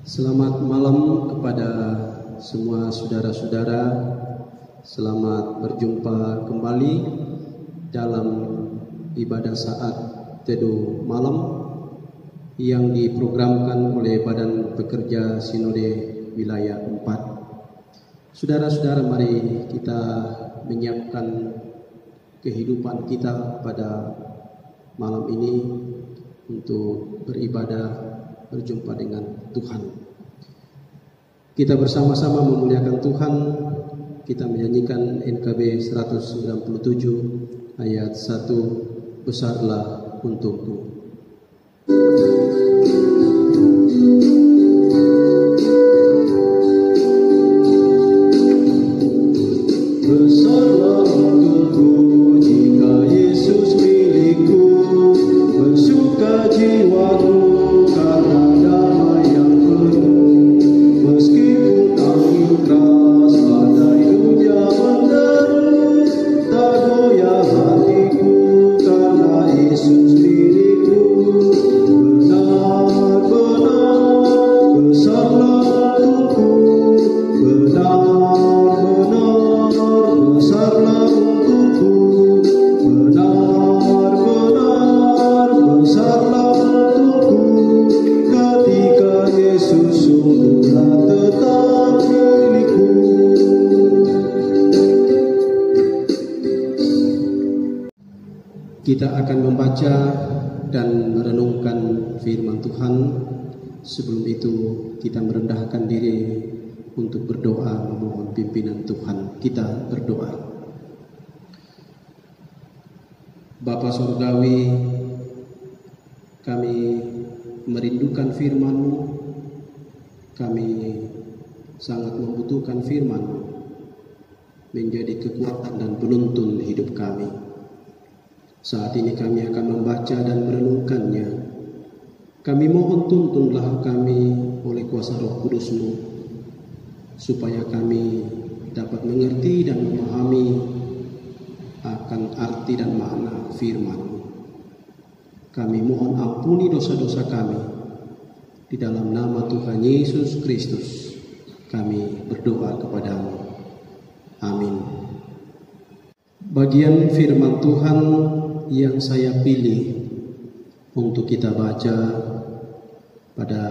Selamat malam kepada semua saudara-saudara. Selamat berjumpa kembali dalam ibadah saat teduh malam yang diprogramkan oleh Badan Pekerja Sinode Wilayah 4. Saudara-saudara, mari kita menyiapkan kehidupan kita pada malam ini untuk beribadah, berjumpa dengan Tuhan. Kita bersama-sama memuliakan Tuhan. Kita menyanyikan NKB 197 ayat 1, besarlah untukku. Besarlah untukku jika Yesus milikku, bersuka jiwaku karena damai yang penuh. Meskipun angin keras badai hujan menderu, tak goyah hatiku karena Yesus milikku. Benar-benar besarlah untukku, benar-benar besarlah untukku, benar-benar besarlah untukku, ketika Yesus sungguhlah tetap milikku. Kita akan membaca dan merenungkan firman Tuhan. Sebelum itu kita merendahkan diri untuk berdoa memohon pimpinan Tuhan. Kita berdoa. Bapa Surgawi, kami merindukan firman-Mu. Kami sangat membutuhkan firman-Mu menjadi kekuatan dan penuntun hidup kami. Saat ini kami akan membaca dan merenungkannya. Kami mohon tuntunlah kami oleh kuasa Roh Kudus-Mu, supaya kami dapat mengerti dan memahami akan arti dan makna firman-Mu. Kami mohon ampuni dosa-dosa kami. Di dalam nama Tuhan Yesus Kristus kami berdoa kepadamu. Amin. Bagian firman Tuhan yang saya pilih untuk kita baca pada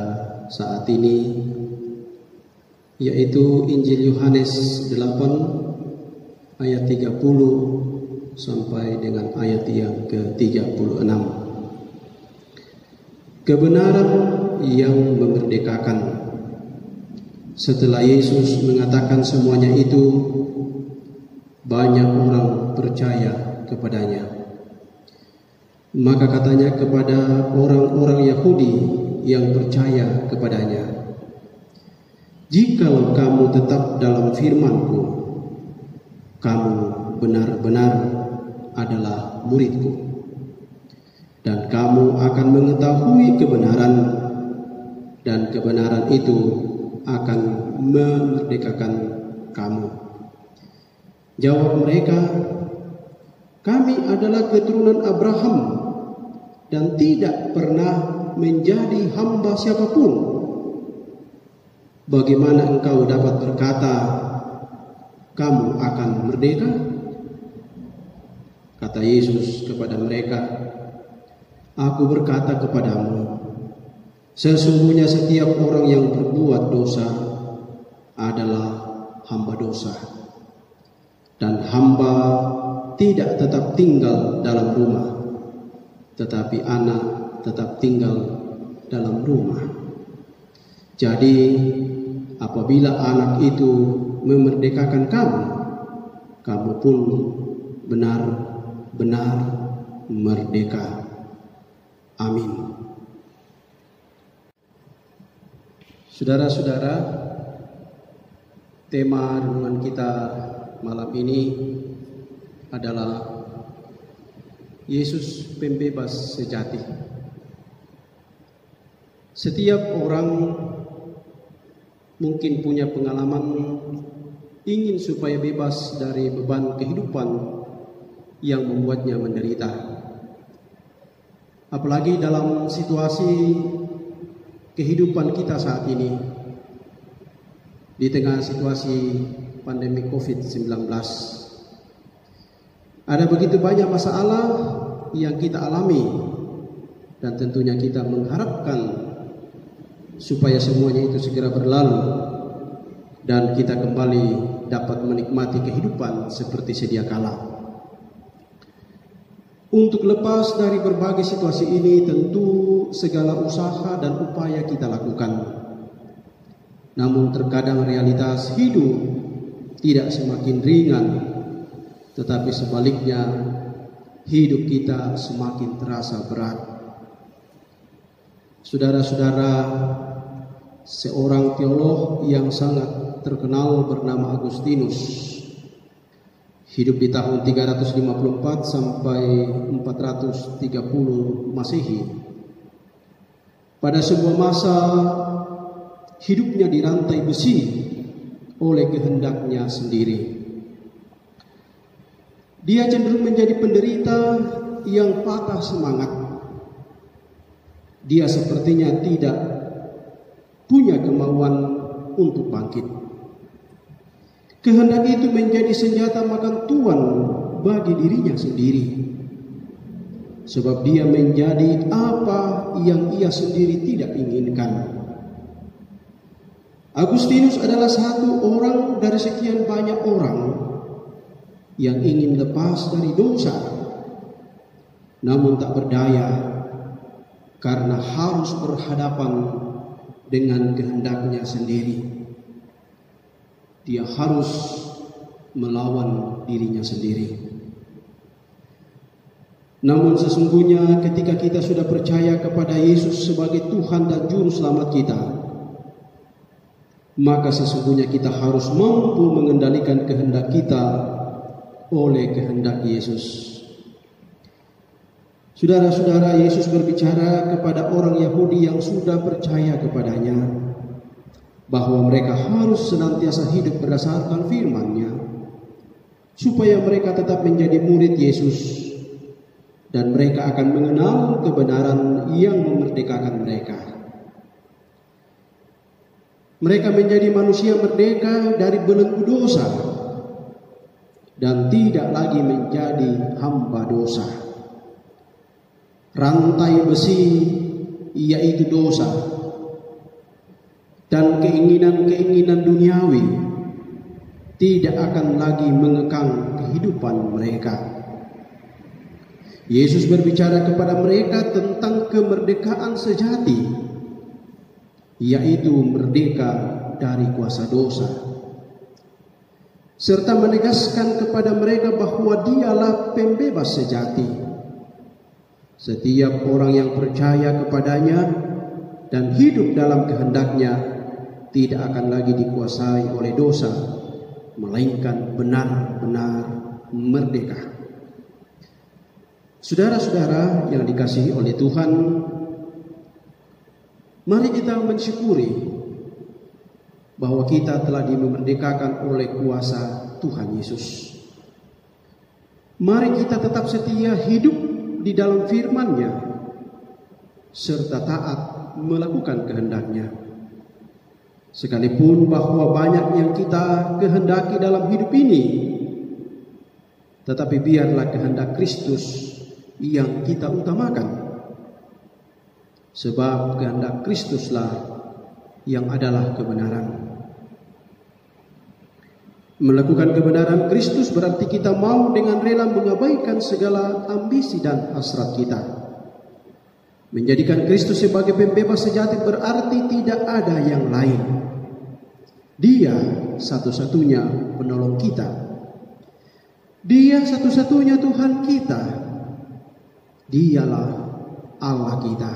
saat ini yaitu Injil Yohanes 8 ayat 30 sampai dengan ayat yang ke-36. Kebenaran yang memerdekakan. Setelah Yesus mengatakan semuanya itu, banyak orang percaya kepadanya. Maka katanya kepada orang-orang Yahudi yang percaya kepadanya, "Jikalau kamu tetap dalam firman-Ku, kamu benar-benar adalah murid-Ku, dan kamu akan mengetahui kebenaran, dan kebenaran itu akan memerdekakan kamu." Jawab mereka, "Kami adalah keturunan Abraham dan tidak pernah menjadi hamba siapapun. Bagaimana engkau dapat berkata, kamu akan merdeka?" Kata Yesus kepada mereka, "Aku berkata kepadamu, sesungguhnya setiap orang yang berbuat dosa adalah hamba dosa. Dan hamba tidak tetap tinggal dalam rumah, tetapi anak tetap tinggal dalam rumah. Jadi apabila anak itu memerdekakan kamu, kamu pun benar-benar merdeka." Amin. Saudara-saudara, tema renungan kita malam ini adalah Yesus pembebas sejati. Setiap orang mungkin punya pengalaman ingin supaya bebas dari beban kehidupan yang membuatnya menderita. Apalagi dalam situasi kehidupan kita saat ini di tengah situasi pandemi COVID-19. Ada begitu banyak masalah yang kita alami, dan tentunya kita mengharapkan supaya semuanya itu segera berlalu dan kita kembali dapat menikmati kehidupan seperti sedia kala. Untuk lepas dari berbagai situasi ini, tentu segala usaha dan upaya kita lakukan. Namun terkadang realitas hidup tidak semakin ringan, tetapi sebaliknya hidup kita semakin terasa berat. Saudara-saudara, seorang teolog yang sangat terkenal bernama Agustinus hidup di tahun 354 sampai 430 Masehi. Pada sebuah masa hidupnya dirantai besi oleh kehendaknya sendiri. Dia cenderung menjadi penderita yang patah semangat. Dia sepertinya tidak punya kemauan untuk bangkit. Kehendak itu menjadi senjata makan tuan bagi dirinya sendiri. Sebab dia menjadi apa yang ia sendiri tidak inginkan. Agustinus adalah satu orang dari sekian banyak orang yang ingin lepas dari dosa, namun tak berdaya karena harus berhadapan dengan kehendaknya sendiri. Dia harus melawan dirinya sendiri. Namun sesungguhnya ketika kita sudah percaya kepada Yesus sebagai Tuhan dan Juru Selamat kita, maka sesungguhnya kita harus mampu mengendalikan kehendak kita oleh kehendak Yesus. Saudara-saudara, Yesus berbicara kepada orang Yahudi yang sudah percaya kepadanya bahwa mereka harus senantiasa hidup berdasarkan firman-Nya, supaya mereka tetap menjadi murid Yesus dan mereka akan mengenal kebenaran yang memerdekakan mereka. Mereka menjadi manusia merdeka dari belenggu dosa dan tidak lagi menjadi hamba dosa. Rantai besi yaitu dosa dan keinginan-keinginan duniawi tidak akan lagi mengekang kehidupan mereka. Yesus berbicara kepada mereka tentang kemerdekaan sejati, yaitu merdeka dari kuasa dosa, serta menegaskan kepada mereka bahwa Dialah pembebas sejati. Setiap orang yang percaya kepadanya dan hidup dalam kehendaknya tidak akan lagi dikuasai oleh dosa, melainkan benar-benar merdeka. Saudara-saudara yang dikasihi oleh Tuhan, mari kita mensyukuri bahwa kita telah dimerdekakan oleh kuasa Tuhan Yesus. Mari kita tetap setia hidup di dalam firman-Nya serta taat melakukan kehendak-Nya. Sekalipun bahwa banyak yang kita kehendaki dalam hidup ini, tetapi biarlah kehendak Kristus yang kita utamakan. Sebab kehendak Kristuslah yang adalah kebenaran. Melakukan kebenaran Kristus berarti kita mau dengan rela mengabaikan segala ambisi dan hasrat kita. Menjadikan Kristus sebagai pembebas sejati berarti tidak ada yang lain. Dia satu-satunya penolong kita. Dia satu-satunya Tuhan kita. Dialah Allah kita.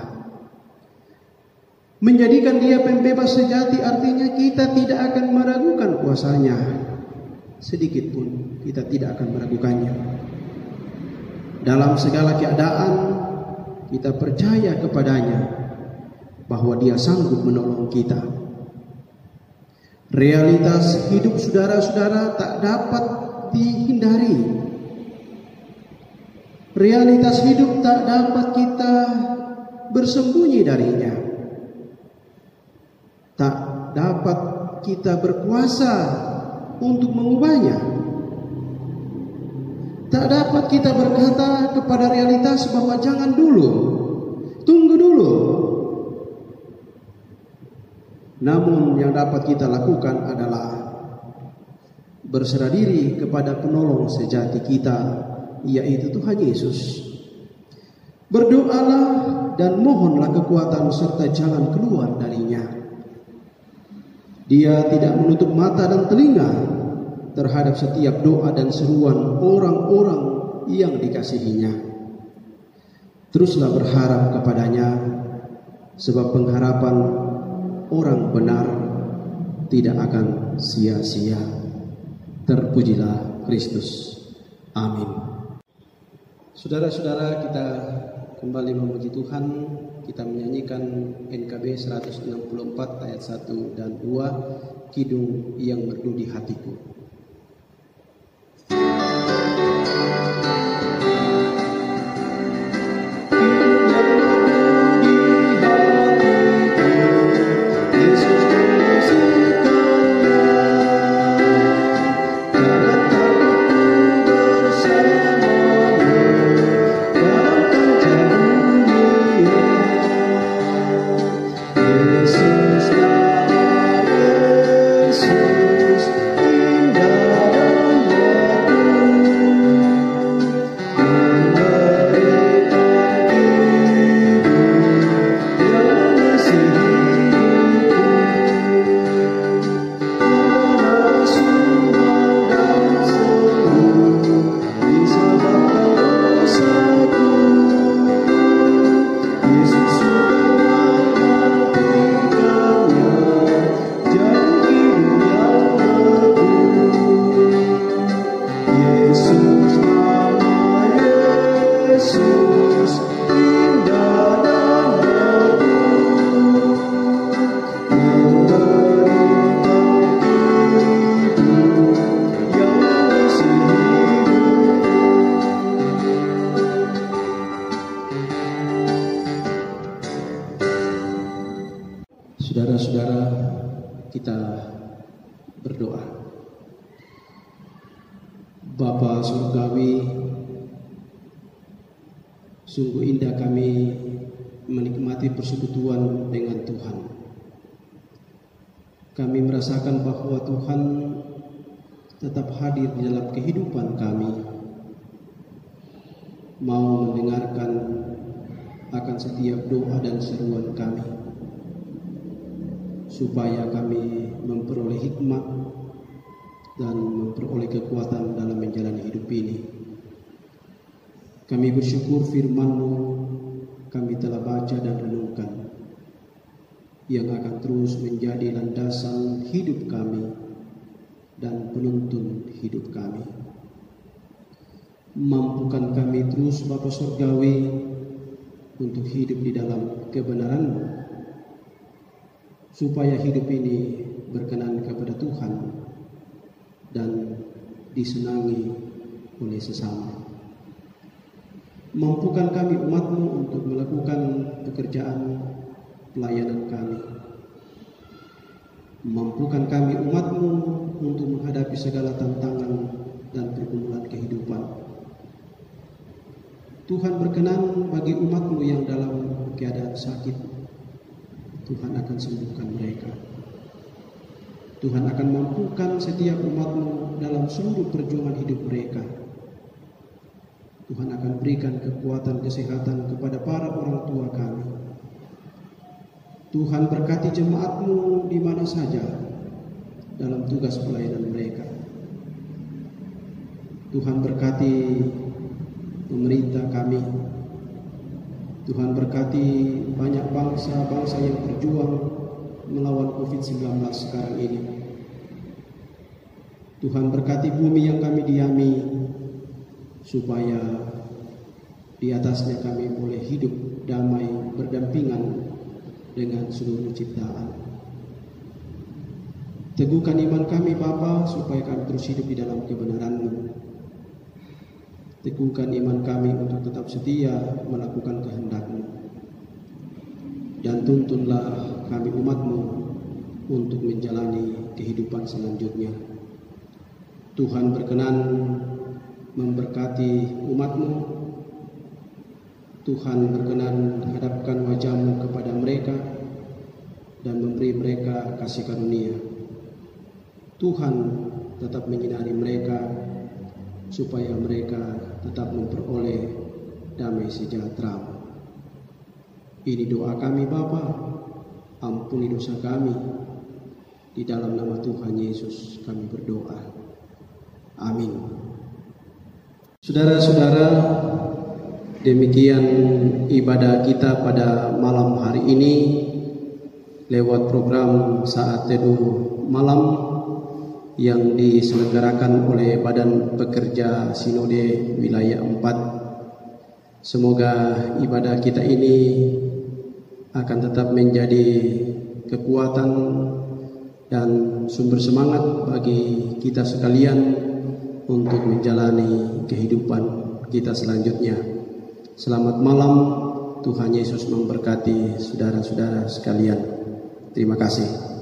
Menjadikan Dia pembebas sejati artinya kita tidak akan meragukan kuasa-Nya. Sedikit pun kita tidak akan meragukannya. Dalam segala keadaan kita percaya kepadanya bahwa Dia sanggup menolong kita. Realitas hidup saudara-saudara tak dapat dihindari. Realitas hidup tak dapat kita bersembunyi darinya. dapat kita berkuasa untuk mengubahnya. Tak dapat kita berkata kepada realitas bahwa jangan dulu, tunggu dulu. Namun yang dapat kita lakukan adalah berserah diri kepada penolong sejati kita, yaitu Tuhan Yesus. Berdoalah dan mohonlah kekuatan serta jalan keluar darinya. Dia tidak menutup mata dan telinga terhadap setiap doa dan seruan orang-orang yang dikasihinya. Teruslah berharap kepadanya, sebab pengharapan orang benar tidak akan sia-sia. Terpujilah Kristus. Amin. Saudara-saudara, kita kembali memuji Tuhan. Kita menyanyikan NKB 164 ayat 1 dan 2, Kidung yang Merdu di Hatiku. Saudara-saudara, kita berdoa. Bapa Surgawi, sungguh indah kami menikmati persekutuan dengan Tuhan. Kami merasakan bahwa Tuhan tetap hadir di dalam kehidupan kami, mau mendengarkan akan setiap doa dan seruan kami, supaya kami memperoleh hikmat dan memperoleh kekuatan dalam menjalani hidup ini. Kami bersyukur firman-Mu kami telah baca dan renungkan, yang akan terus menjadi landasan hidup kami dan penuntun hidup kami. Mampukan kami terus, Bapa Surgawi, untuk hidup di dalam kebenaran-Mu, supaya hidup ini berkenan kepada Tuhan dan disenangi oleh sesama. Mampukan kami umat-Mu untuk melakukan pekerjaan pelayanan kami. Mampukan kami umat-Mu untuk menghadapi segala tantangan dan pergumulan kehidupan. Tuhan berkenan bagi umat-Mu yang dalam keadaan sakit, Tuhan akan sembuhkan mereka. Tuhan akan mampukan setiap umat-Mu dalam seluruh perjuangan hidup mereka. Tuhan akan berikan kekuatan kesehatan kepada para orang tua kami. Tuhan berkati jemaat-Mu di mana saja dalam tugas pelayanan mereka. Tuhan berkati pemerintah kami. Tuhan berkati banyak bangsa-bangsa yang berjuang melawan COVID-19 sekarang ini. Tuhan berkati bumi yang kami diami, supaya di atasnya kami boleh hidup damai berdampingan dengan seluruh ciptaan. Teguhkan iman kami Bapa, supaya kami terus hidup di dalam kebenaran-Mu. Teguhkan iman kami untuk tetap setia melakukan kehendak-Mu. Dan tuntunlah kami umat-Mu untuk menjalani kehidupan selanjutnya. Tuhan berkenan memberkati umat-Mu. Tuhan berkenan hadapkan wajah-Mu kepada mereka dan memberi mereka kasih karunia. Tuhan tetap menyinari mereka supaya mereka tetap memperoleh damai sejahtera. Ini doa kami Bapa, ampuni dosa kami. Di dalam nama Tuhan Yesus kami berdoa. Amin. Saudara-saudara, demikian ibadah kita pada malam hari ini lewat program Saat Teduh Malam yang diselenggarakan oleh Badan Pekerja Sinode Wilayah 4. Semoga ibadah kita ini akan tetap menjadi kekuatan dan sumber semangat bagi kita sekalian untuk menjalani kehidupan kita selanjutnya. Selamat malam, Tuhan Yesus memberkati saudara-saudara sekalian. Terima kasih.